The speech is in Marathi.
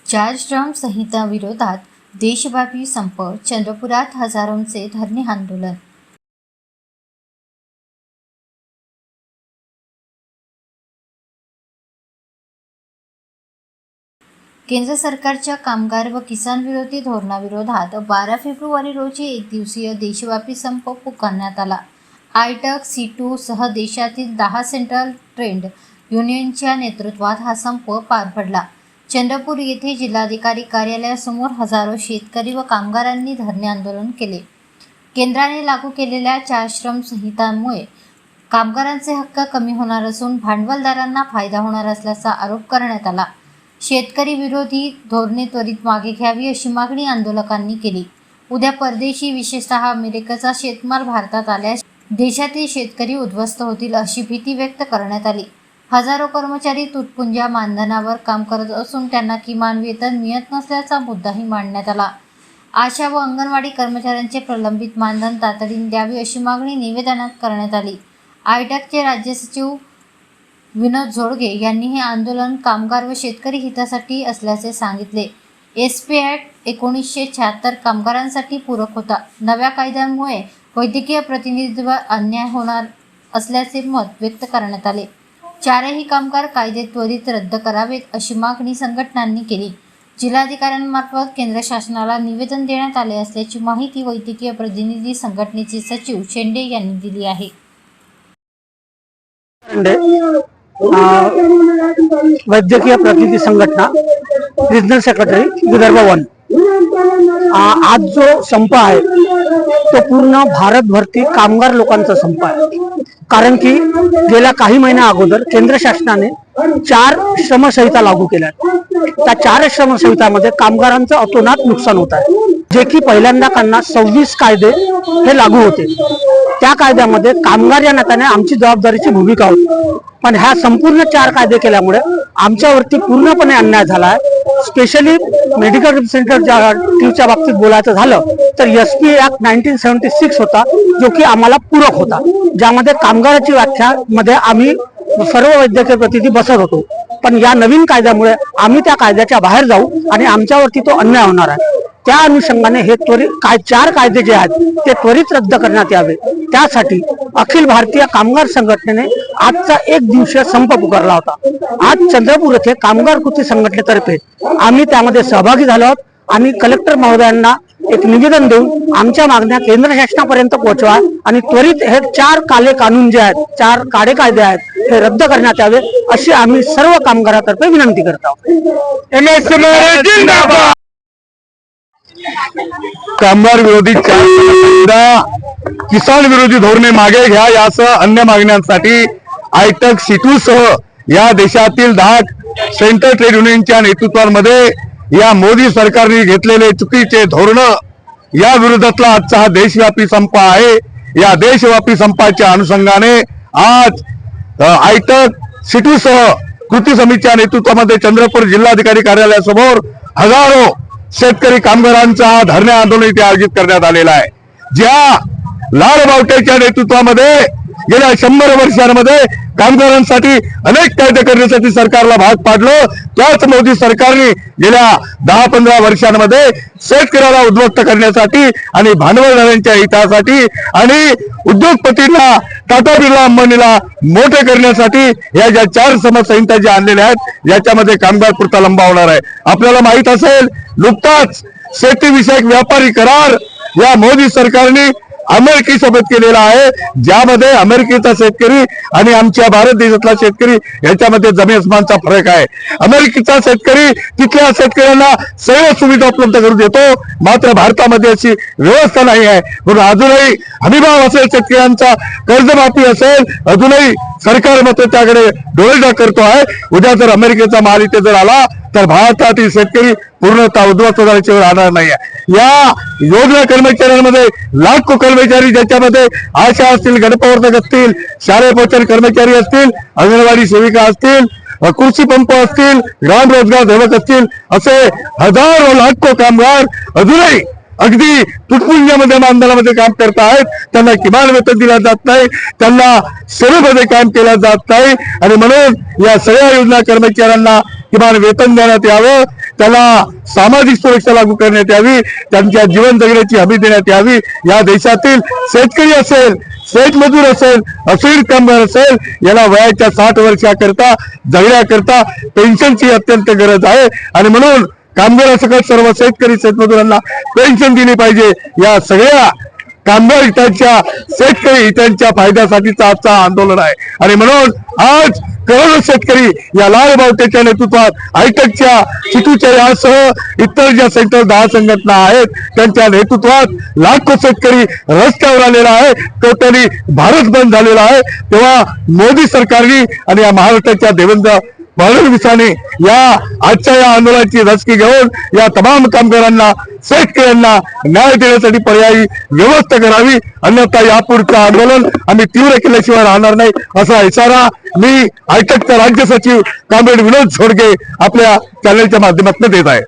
चार श्रम संहिता विरोधात देशव्यापी संप, चंद्रपुरात हजारोंचे धरणे आंदोलन। केंद्र सरकारच्या कामगार व किसान विरोधी धोरणाविरोधात 12 फेब्रुवारी रोजी एक दिवसीय देशव्यापी संप पुकारण्यात आला। आयटक, सीटू सह देशातील 10 सेंट्रल ट्रेड युनियनच्या नेतृत्वात हा संप पार पडला। चंद्रपूर येथे जिल्हाधिकारी कार्यालयासमोर हजारो शेतकरी व कामगारांनी धरणे आंदोलन केले। केंद्राने लागू केलेल्या 4 श्रम संहितांमुळे कामगारांचे हक्क कमी होणार असून भांडवलदारांना फायदा होणार असल्याचा आरोप करण्यात आला। शेतकरी विरोधी धोरणे त्वरित मागे घ्यावी अशी मागणी आंदोलकांनी केली। उद्या परदेशी विशेषतः अमेरिकेचा शेतमाल भारतात आल्यास देशातील शेतकरी उद्ध्वस्त होतील अशी भीती व्यक्त करण्यात आली। हजारो कर्मचारी तुटपुंज्या मानधनावर काम करत असून त्यांना किमान वेतन मिळत नसल्याचा मुद्दाही मांडण्यात आला। आशा व अंगणवाडी कर्मचाऱ्यांचे प्रलंबित मानधन तातडीने द्यावे अशी मागणी निवेदनात करण्यात आली। आयटकचे राज्य सचिव विनोद जोडगे यांनी हे आंदोलन कामगार व शेतकरी हितासाठी असल्याचे सांगितले। एसपी ॲक्ट 1976 कामगारांसाठी पूरक होता। नव्या कायद्यांमुळे वैद्यकीय प्रतिनिधित्वावर अन्याय होणार असल्याचे मत व्यक्त करण्यात आले। चारही कामगार कायदे त्वरित रद्द करावेत अशी मागणी संघटनांनी केली। जिल्हाधिकाऱ्यांमार्फत केंद्र शासनाला निवेदन देण्यात आले असल्याची माहिती वैद्यकीय प्रतिनिधी संघटनेचे सचिव शेंडे यांनी दिली आहे। वैद्यकीय प्रतिनिधी संघटना रिजनल सेक्रेटरी विदर्भ 1। आज जो संप आहे तो पूर्ण भारतभरती कामगार लोकांचा संप आहे। कारण की गेल्या काही महिन्या अगोदर केंद्र शासनाने 4 श्रमसंहिता लागू केल्या। त्या 4 श्रमसंहितामध्ये कामगारांचं अतोनात नुकसान होत आहे। जे की पहिल्यांदा त्यांना 26 कायदे हे लागू होते। त्या कायद्यामध्ये कामगार या नात्याने आमची जबाबदारीची भूमिका होती, पण ह्या संपूर्ण 4 कायदे केल्यामुळे आमच्यावरती पूर्णपणे अन्याय झाला आहे। स्पेशली मेडिकल रिप्रेझेंटेटिव्हच्या बाबतीत बोलायचं झालं तर एसपी ॲक्ट 1976 होता, जो की आम्हाला पूरक होता, ज्यामध्ये कामगाराची व्याख्या मध्ये आम्ही सर्व वैद्यकीय प्रतिनिधी बसत होतो। पण या नवीन कायद्यामुळे आम्ही त्या कायद्याच्या बाहेर जाऊ आणि आमच्यावरती तो अन्याय होणार आहे। त्या अनुषंगाने हे त्वरित 4 कायदे जे आहेत ते त्वरित रद्द करण्यात यावे, त्यासाठी अखिल भारतीय कामगार संघटनेने आजचा एक दिवसीय संप पुकारला होता। आज चंद्रपूर येथे कामगार कृती संघटनेतर्फे आम्ही त्यामध्ये सहभागी झालो आहोत आणि कलेक्टर महोदयांना एक निवेदन देऊन आमच्या मागण्या केंद्र शासनापर्यंत पोहोचवा आणि त्वरित हे 4 काले कानून जे आहेत, 4 काळे कायदे आहेत हे रद्द करण्यात यावे अशी आम्ही सर्व कामगारातर्फे विनंती करत आहोत। कामगार विरोधी 4 संहिता, किसान विरोधी धोरणे मागे घ्या यासह अन्य मागण्यांसाठी आयटक, सीटू सह या देशातील 10 सेंट्रल ट्रेड युनियनच्या नेतृत्वामध्ये या मोदी सरकारने घेतलेले चुकीचे धोरण या विरोधातला आजचा हा देशव्यापी संप आहे। या देशव्यापी संपाच्या अनुषंगाने आज आयटक, सीटू सह कृती समितीच्या नेतृत्वामध्ये चंद्रपूर जिल्हाधिकारी कार्यालयासमोर हजारो शेतकरी कामगारांचा धरणे आंदोलन इथे आयोजित करण्यात आलेला आहे। ज्या लाल बावटेच्या नेतृत्वामध्ये गेल्या 100 वर्षांमध्ये कामगारांसाठी अनेक कायदे करण्यासाठी सरकारला भाग पाडलं, त्याच मोदी सरकारने गेल्या 10-15 वर्षांमध्ये शेतकऱ्याला उद्ध्वस्त करण्यासाठी आणि भांडवलदारांच्या हितासाठी आणि उद्योगपतींना, टाटा बिर्ला अंबानीला मोठे करण्यासाठी या ज्या 4 श्रमसंहिता ज्या आणलेल्या आहेत याच्यामध्ये कामगार पुरता लंबावणार आहे। आपल्याला माहित असेल, नुकताच शेतीविषयक व्यापारी करार या मोदी सरकारने अमेरिकेसोबत केलेला आहे, ज्यामध्ये अमेरिकेचा शेतकरी आणि आमच्या भारत देशातला शेतकरी याच्यामध्ये जमीन आसमानचा फरक आहे। अमेरिकेचा शेतकरी तिथल्या शेतकऱ्यांना सर्व सुविधा उपलब्ध करून देतो, मात्र भारतामध्ये अशी व्यवस्था नाही आहे। म्हणून अजूनही हमीभाव असेल, शेतकऱ्यांचा कर्जमाफी असेल, अजूनही सरकार मात्र त्याकडे डोळेझाक करतो आहे। उद्या जर अमेरिकेचा माल इथे जर आला तर भारतातील शेतकरी पूर्णतः उद्ध्वस्त झाल्याची वेळ राहणार नाही आहे। या योजना कर्मचाऱ्यांमध्ये लाखो कर्मचारी, ज्याच्यामध्ये आशा असतील, गणप्रवर्तक असतील, शालेय पोषण कर्मचारी असतील, अंगणवाडी सेविका असतील, कृषी पंप असतील, ग्राम रोजगार सेवक असतील, असे हजारो लाखो कामगार अजूनही अगदी तुटपुंज्यामध्ये मानधनामध्ये काम करत आहेत। त्यांना किमान वेतन दिलं जात नाही, त्यांना सेवेमध्ये काम केलं जात नाही आणि म्हणून या सगळ्या योजना कर्मचाऱ्यांना किमान वेतन देण्यात यावं, त्याला सामाजिक सुरक्षा लागू करण्यात यावी, त्यांच्या जीवन जगण्याची हमी देण्यात यावी। या देशातील शेतकरी असेल, शेतमजूर असेल, असीम कामगार असेल, याला वयाच्या 60 वर्षाकरता जगण्याकरता पेन्शनची अत्यंत गरज आहे आणि म्हणून कामगारासकट सर्व शेतकरी शेतमजुरांना पेन्शन दिली पाहिजे। या सगळ्या कामगार हिताच्या, शेतकरी हितांच्या फायद्यासाठीचं आजचं आंदोलन आहे आणि म्हणून आज करोडो शेतकरी या लाल बावट्याच्या नेतृत्वात हायटेकच्या चिटूच्या यासह इतर ज्या सेंटर 10 संघटना आहेत त्यांच्या नेतृत्वात लाखो शेतकरी रस्त्यावर आलेला आहे। टोटली भारत बंद झालेला आहे। तेव्हा मोदी सरकारने आणि या महाराष्ट्राच्या देवेंद्र फडणवीसांनी या आजच्या या आंदोलनाची रसकी घेऊन या तमाम कामगारांना, शेतकऱ्यांना न्याय देण्यासाठी पर्यायी व्यवस्था करावी, अन्यथा यापुढचं आंदोलन आम्ही तीव्र केल्याशिवाय राहणार नाही असा इशारा मी हायटेकचा राज्य सचिव कॉम्रेड विनोद झोडगे आपल्या चॅनलच्या माध्यमातून देत आहे।